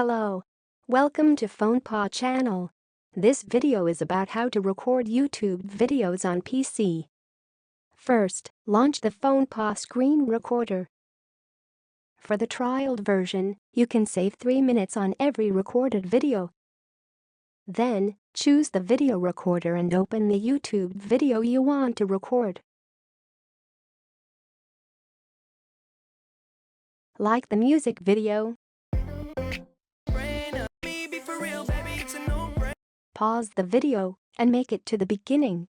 Hello. Welcome to PhonePaw channel. This video is about how to record YouTube videos on PC. First, launch the PhonePaw screen recorder. For the trial version, you can save 3 minutes on every recorded video. Then, choose the video recorder and open the YouTube video you want to record. Like the music video. Pause the video and make it to the beginning.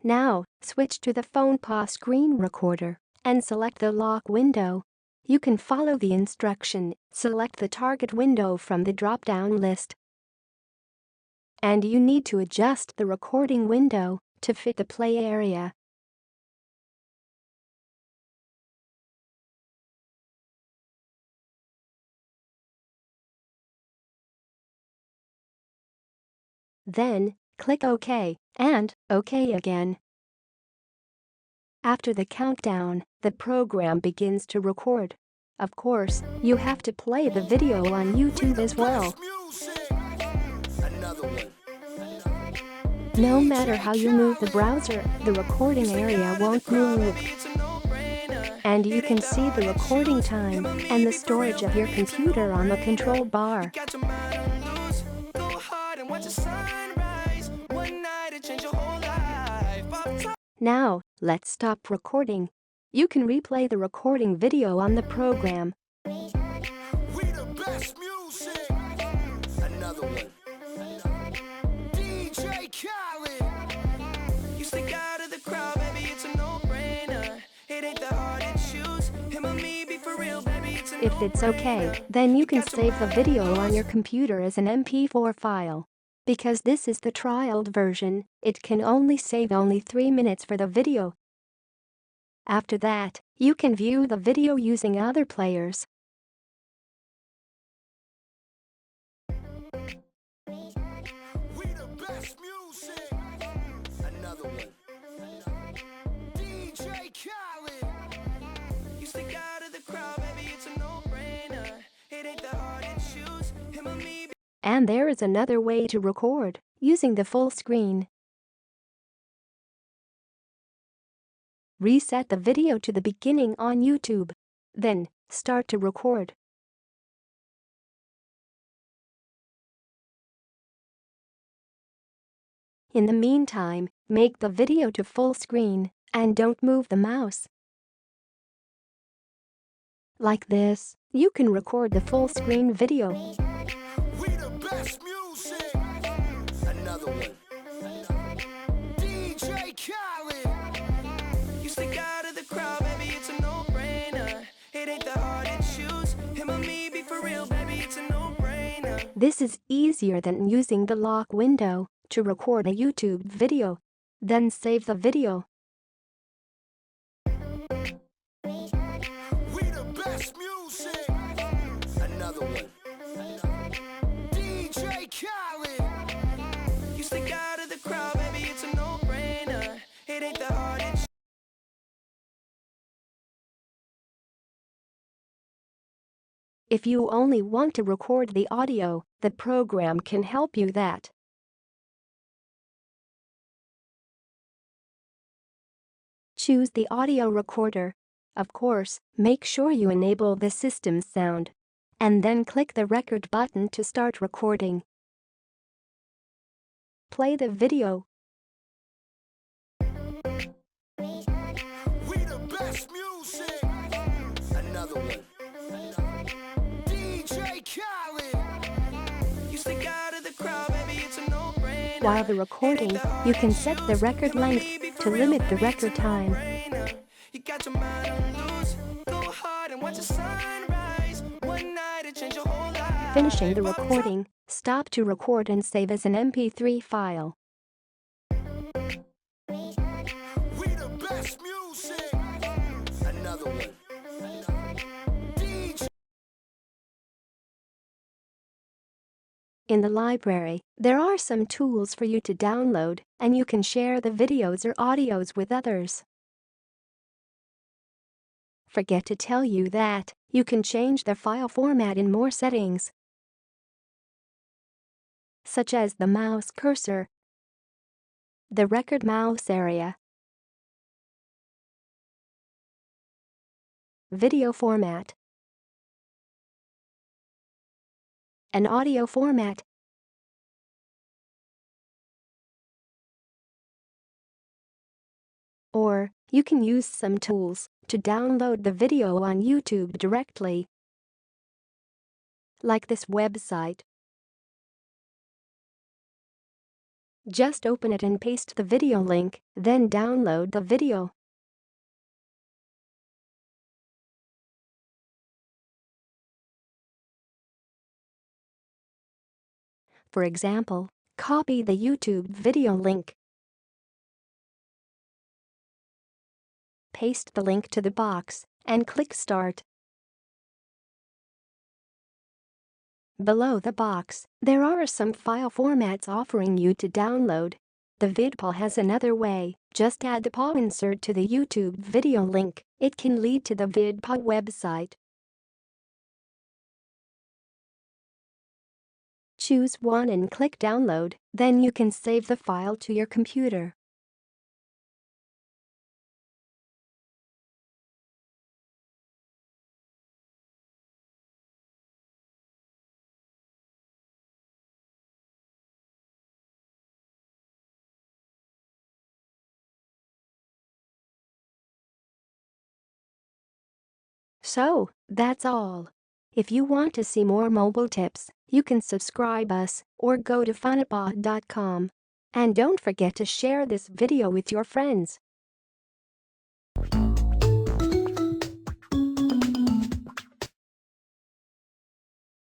Now, switch to the PhonePaw screen recorder and select the lock window. You can follow the instruction, select the target window from the drop-down list. And you need to adjust the recording window to fit the play area. Then, click OK and OK again. After the countdown, the program begins to record. Of course, you have to play the video on YouTube as well. No matter how you move the browser, the recording area won't move. And you can see the recording time and the storage of your computer on the control bar. Now, let's stop recording. You can replay the recording video on the program. If it's okay, then you can save the video on your computer as an MP4 file. Because this is the trialed version, it can only save 3 minutes for the video. After that, you can view the video using other players. And there is another way to record, using the full screen. Reset the video to the beginning on YouTube. Then, start to record. In the meantime, make the video to full screen and don't move the mouse. Like this, you can record the full screen video. This is easier than using the lock window to record a YouTube video. Then save the video. If you only want to record the audio, the program can help you that. Choose the audio recorder. Of course, make sure you enable the system sound. And then click the record button to start recording. Play the video. While the recording, you can set the record length to limit the record time. Finishing the recording, stop to record and save as an MP3 file. In the library, there are some tools for you to download, and you can share the videos or audios with others. forget to tell you that you can change the file format in more settings, such as the mouse cursor, the record mouse area, video format, and audio format. Or you can use some tools to download the video on YouTube directly, like this website. Just open it and paste the video link, then download the video. For example, copy the YouTube video link. Paste the link to the box and click Start. Below the box, there are some file formats offering you to download. The VidPaw has another way. Just add the paw insert to the YouTube video link. It can lead to the VidPaw website. Choose one and click Download, then you can save the file to your computer. So, that's all. If you want to see more mobile tips, you can subscribe us or go to funpaw.com. And don't forget to share this video with your friends.